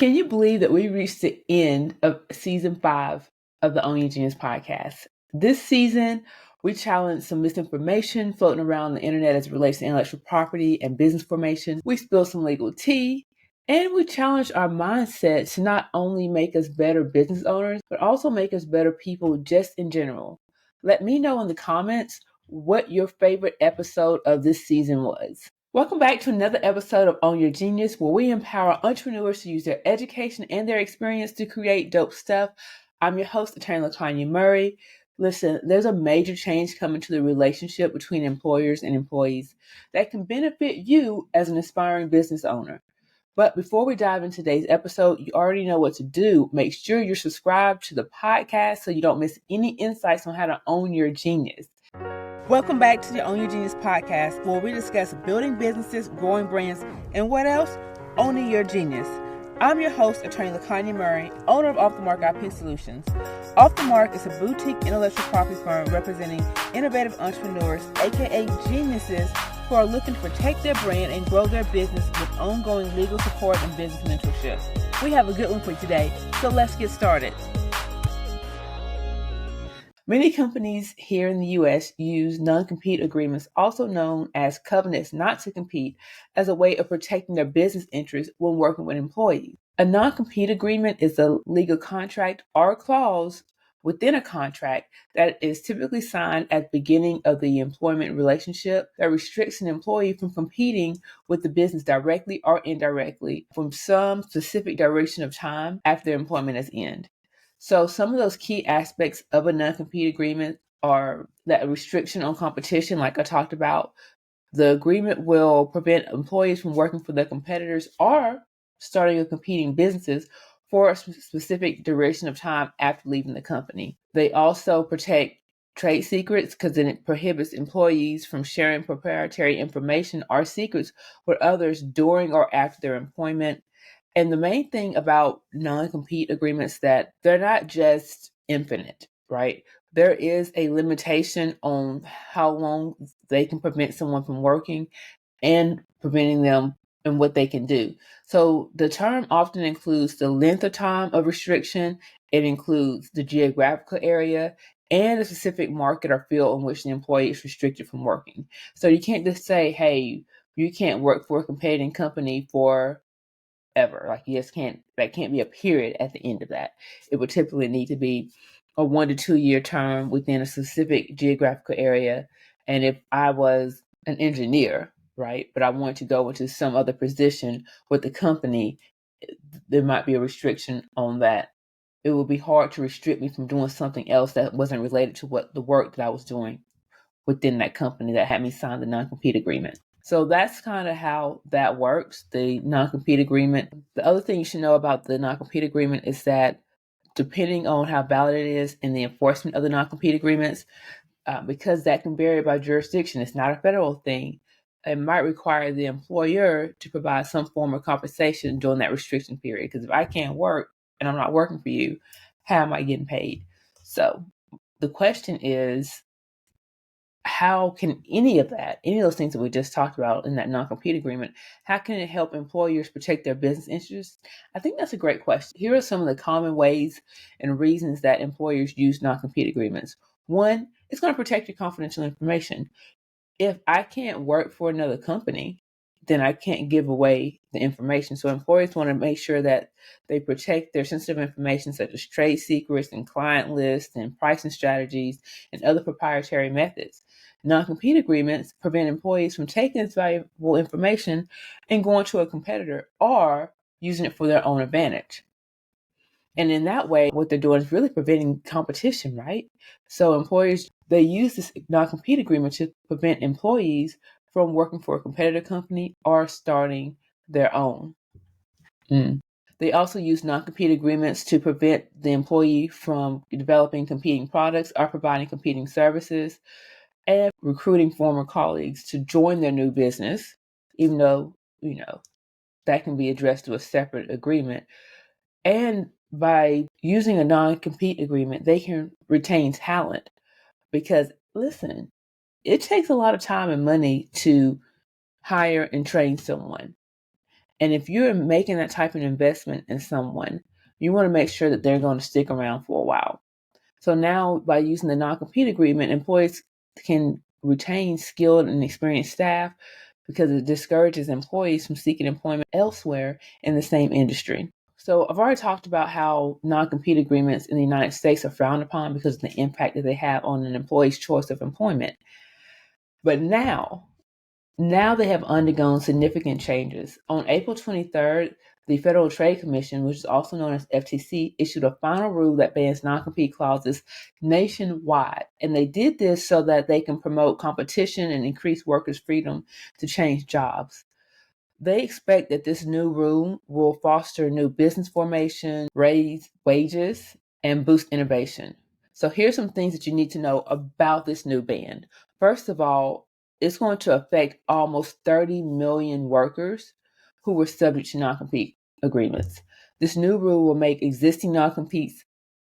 Can you believe that we reached the end of season 5 of the Own Your Genius podcast? This season, we challenged some misinformation floating around the internet as it relates to intellectual property and business formation. We spilled some legal tea, and we challenged our mindset to not only make us better business owners, but also make us better people just in general. Let me know in the comments what your favorite episode of this season was. Welcome back to another episode of Own Your Genius, where we empower entrepreneurs to use their education and their experience to create dope stuff. I'm your host, attorney LaConya Murray. Listen, there's a major change coming to the relationship between employers and employees that can benefit you as an aspiring business owner. But before we dive into today's episode, you already know what to do. Make sure you're subscribed to the podcast so you don't miss any insights on how to own your genius. Welcome back to the Own Your Genius podcast, where we discuss building businesses, growing brands, and what else? Owning your genius. I'm your host, attorney LaConya Murray, owner of Off the Mark IP Solutions. Off the Mark is a boutique intellectual property firm representing innovative entrepreneurs, aka geniuses, who are looking to protect their brand and grow their business with ongoing legal support and business mentorship. We have a good one for you today, so let's get started. Many companies here in the U.S. use non-compete agreements, also known as covenants not to compete, as a way of protecting their business interests when working with employees. A non-compete agreement is a legal contract or clause within a contract that is typically signed at the beginning of the employment relationship that restricts an employee from competing with the business directly or indirectly from some specific duration of time after their employment has ended. So some of those key aspects of a non-compete agreement are that restriction on competition, like I talked about. The agreement will prevent employees from working for their competitors or starting or competing businesses for a specific duration of time after leaving the company. They also protect trade secrets because then it prohibits employees from sharing proprietary information or secrets with others during or after their employment. And the main thing about non-compete agreements that they're not just infinite, right? There is a limitation on how long they can prevent someone from working and preventing them and what they can do. So the term often includes the length of time of restriction. It includes the geographical area and a specific market or field in which the employee is restricted from working. So you can't just say, hey, you can't work for a competing company for ever. Like you just can't, that can't be a period at the end of that. It would typically need to be a 1 to 2 year term within a specific geographical area. And if I was an engineer, right, but I wanted to go into some other position with the company, there might be a restriction on that. It would be hard to restrict me from doing something else that wasn't related to what the work that I was doing within that company that had me sign the non-compete agreement. So that's kind of how that works, the non-compete agreement. The other thing you should know about the non-compete agreement is that depending on how valid it is in the enforcement of the non-compete agreements, because that can vary by jurisdiction, it's not a federal thing, it might require the employer to provide some form of compensation during that restriction period. Because if I can't work and I'm not working for you, how am I getting paid? So the question is, how can any of those things that we just talked about in that non-compete agreement, how can it help employers protect their business interests? I think that's a great question. Here are some of the common ways and reasons that employers use non-compete agreements. One, it's going to protect your confidential information. If I can't work for another company, then I can't give away the information. So employers want to make sure that they protect their sensitive information, such as trade secrets and client lists and pricing strategies and other proprietary methods. Non-compete agreements prevent employees from taking this valuable information and going to a competitor or using it for their own advantage. And in that way, what they're doing is really preventing competition, right? So employers, they use this non-compete agreement to prevent employees from working for a competitor company or starting their own. They also use non-compete agreements to prevent the employee from developing competing products or providing competing services and recruiting former colleagues to join their new business, even though, that can be addressed through a separate agreement. And by using a non-compete agreement, they can retain talent because, listen, it takes a lot of time and money to hire and train someone. And if you're making that type of investment in someone, you want to make sure that they're going to stick around for a while. So now, by using the non-compete agreement, employees can retain skilled and experienced staff because it discourages employees from seeking employment elsewhere in the same industry. So I've already talked about how non-compete agreements in the United States are frowned upon because of the impact that they have on an employee's choice of employment. But now they have undergone significant changes. On April 23rd, the Federal Trade Commission, which is also known as FTC, issued a final rule that bans non-compete clauses nationwide. And they did this so that they can promote competition and increase workers' freedom to change jobs. They expect that this new rule will foster new business formation, raise wages, and boost innovation. So here's some things that you need to know about this new ban. First of all, it's going to affect almost 30 million workers who were subject to non-compete agreements. This new rule will make existing non-competes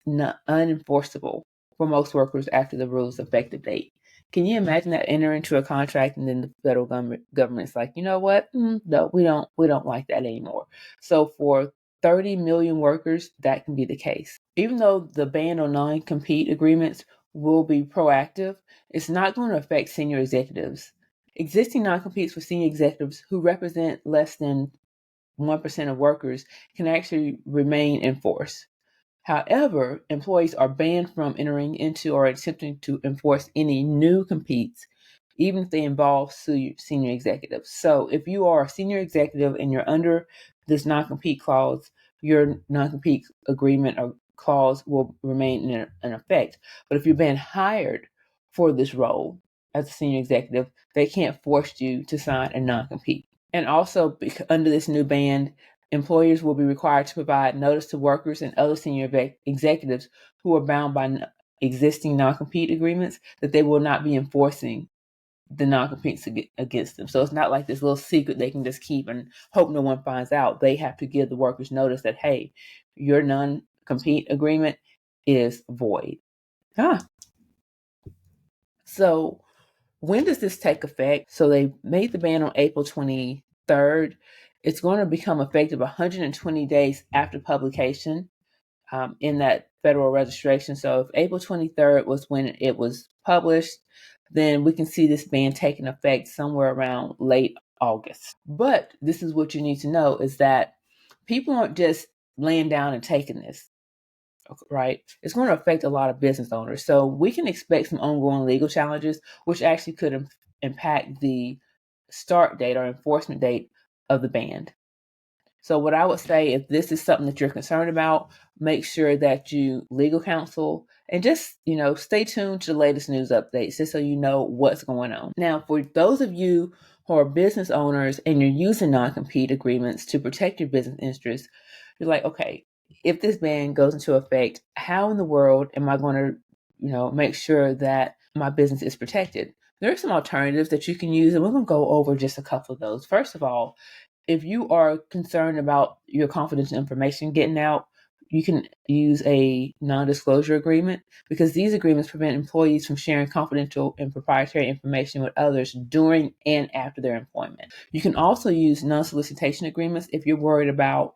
unenforceable for most workers after the rule's effective date. Can you imagine that entering into a contract and then the federal government's like, you know what? No, we don't like that anymore. So for 30 million workers, that can be the case. Even though the ban on non-compete agreements will be proactive, it's not going to affect senior executives. Existing non-competes for senior executives who represent less than 1% of workers can actually remain in force. However, employees are banned from entering into or attempting to enforce any new competes, even if they involve senior executives. So if you are a senior executive and you're under this non-compete clause, your non-compete agreement or clause will remain in effect. But if you've been hired for this role as a senior executive, they can't force you to sign a non-compete. And also, under this new ban, employers will be required to provide notice to workers and other senior executives who are bound by existing non-compete agreements that they will not be enforcing the non-competes against them. So it's not like this little secret they can just keep and hope no one finds out. They have to give the workers notice that, hey, your non-compete agreement is void. So when does this take effect? So they made the ban on April 23rd. It's going to become effective 120 days after publication in that federal registration. So if April 23rd was when it was published, then we can see this ban taking effect somewhere around late August. But this is what you need to know is that people aren't just laying down and taking this, right? It's going to affect a lot of business owners. So we can expect some ongoing legal challenges, which actually could impact the start date or enforcement date of the ban. So what I would say, if this is something that you're concerned about, make sure that you legal counsel and just, stay tuned to the latest news updates just so you know what's going on. Now, for those of you who are business owners and you're using non-compete agreements to protect your business interests, you're like, okay, if this ban goes into effect, how in the world am I going to, make sure that my business is protected? There are some alternatives that you can use, and we're going to go over just a couple of those. First of all, if you are concerned about your confidential information getting out, you can use a non-disclosure agreement because these agreements prevent employees from sharing confidential and proprietary information with others during and after their employment. You can also use non-solicitation agreements if you're worried about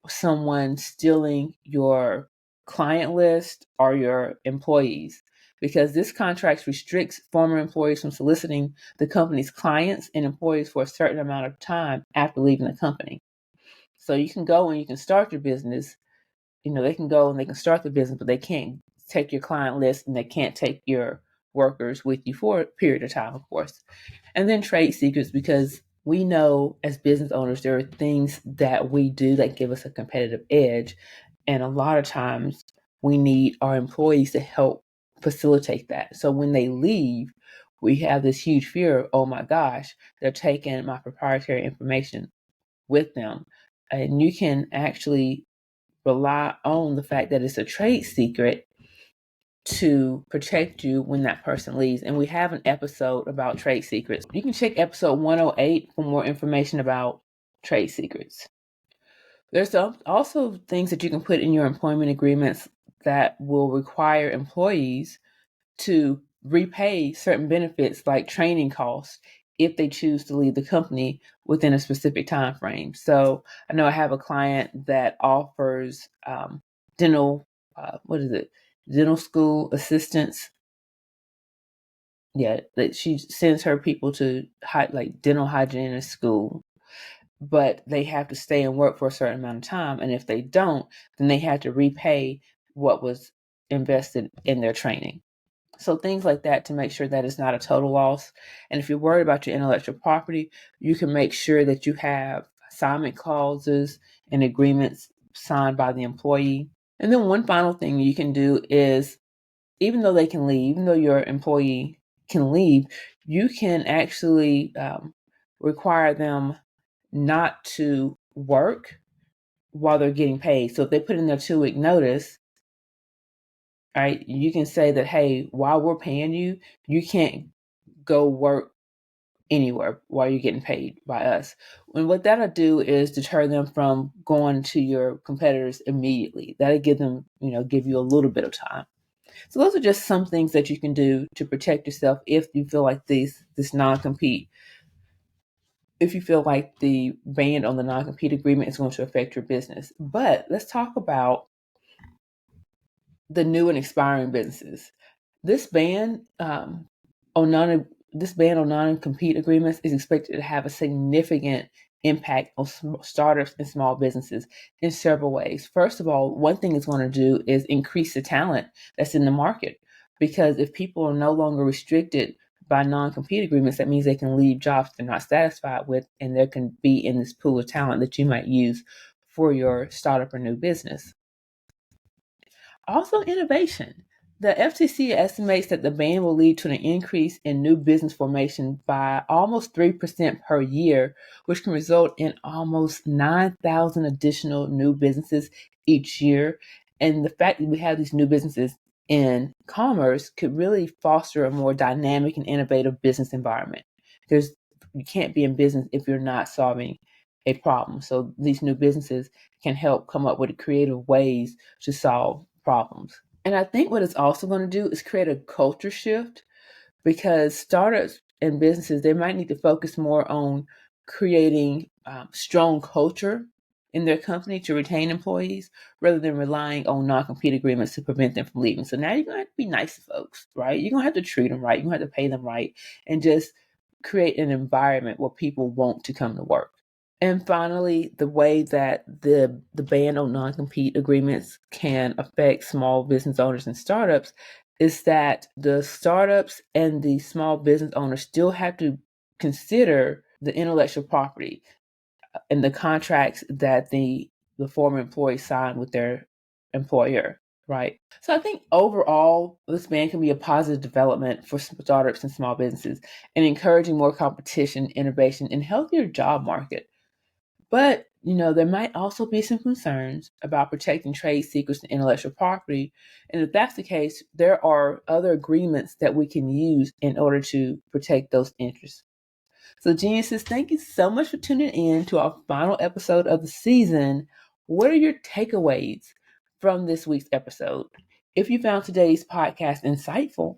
someone stealing your client list or your employees, because this contract restricts former employees from soliciting the company's clients and employees for a certain amount of time after leaving the company. So you can go and you can start your business. They can go and they can start the business, but they can't take your client list and they can't take your workers with you for a period of time, of course. And then trade secrets, because we know as business owners, there are things that we do that give us a competitive edge. And a lot of times we need our employees to help facilitate that. So when they leave, we have this huge fear, oh my gosh, they're taking my proprietary information with them. And you can actually rely on the fact that it's a trade secret to protect you when that person leaves. And we have an episode about trade secrets. You can check episode 108 for more information about trade secrets. There's also things that you can put in your employment agreements that will require employees to repay certain benefits like training costs if they choose to leave the company within a specific time frame. So I know I have a client that offers dental, dental school assistance. Yeah, that she sends her people to like dental hygienist school, but they have to stay and work for a certain amount of time. And if they don't, then they have to repay what was invested in their training. So things like that to make sure that it's not a total loss. And if you're worried about your intellectual property, you can make sure that you have assignment clauses and agreements signed by the employee. And then one final thing you can do is, even though they can leave, even though your employee can leave, you can actually require them not to work while they're getting paid. So if they put in their 2-week notice, right, you can say that, hey, while we're paying you, you can't go work anywhere while you're getting paid by us. And what that'll do is deter them from going to your competitors immediately. That'll give them, give you a little bit of time. So those are just some things that you can do to protect yourself if you feel like this non-compete, if you feel like the ban on the non-compete agreement is going to affect your business. But let's talk about the new and expiring businesses. This ban on non-compete agreements is expected to have a significant impact on startups and small businesses in several ways. First of all, one thing it's going to do is increase the talent that's in the market, because if people are no longer restricted by non-compete agreements, that means they can leave jobs they're not satisfied with, and they can be in this pool of talent that you might use for your startup or new business. Also, innovation. The FTC estimates that the ban will lead to an increase in new business formation by almost 3% per year, which can result in almost 9,000 additional new businesses each year. And the fact that we have these new businesses in commerce could really foster a more dynamic and innovative business environment. You can't be in business if you're not solving a problem. So these new businesses can help come up with creative ways to solve problems. And I think what it's also going to do is create a culture shift, because startups and businesses, they might need to focus more on creating strong culture in their company to retain employees, rather than relying on non-compete agreements to prevent them from leaving. So now you're going to have to be nice to folks, right? You're going to have to treat them right. You're going to have to pay them right, and just create an environment where people want to come to work. And finally, the way that the ban on non-compete agreements can affect small business owners and startups is that the startups and the small business owners still have to consider the intellectual property and the contracts that the former employee signed with their employer, right? So I think overall, this ban can be a positive development for startups and small businesses, and encouraging more competition, innovation, and healthier job market. But, there might also be some concerns about protecting trade secrets and intellectual property. And if that's the case, there are other agreements that we can use in order to protect those interests. So, geniuses, thank you so much for tuning in to our final episode of the season. What are your takeaways from this week's episode? If you found today's podcast insightful,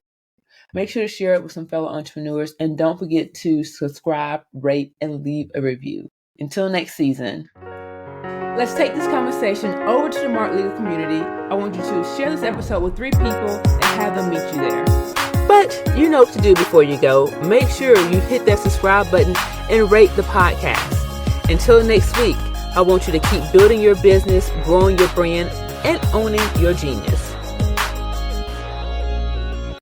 make sure to share it with some fellow entrepreneurs, and don't forget to subscribe, rate, and leave a review. Until next season, let's take this conversation over to the Mark Legal community. I want you to share this episode with 3 people and have them meet you there. But you know what to do before you go. Make sure you hit that subscribe button and rate the podcast. Until next week, I want you to keep building your business, growing your brand, and owning your genius.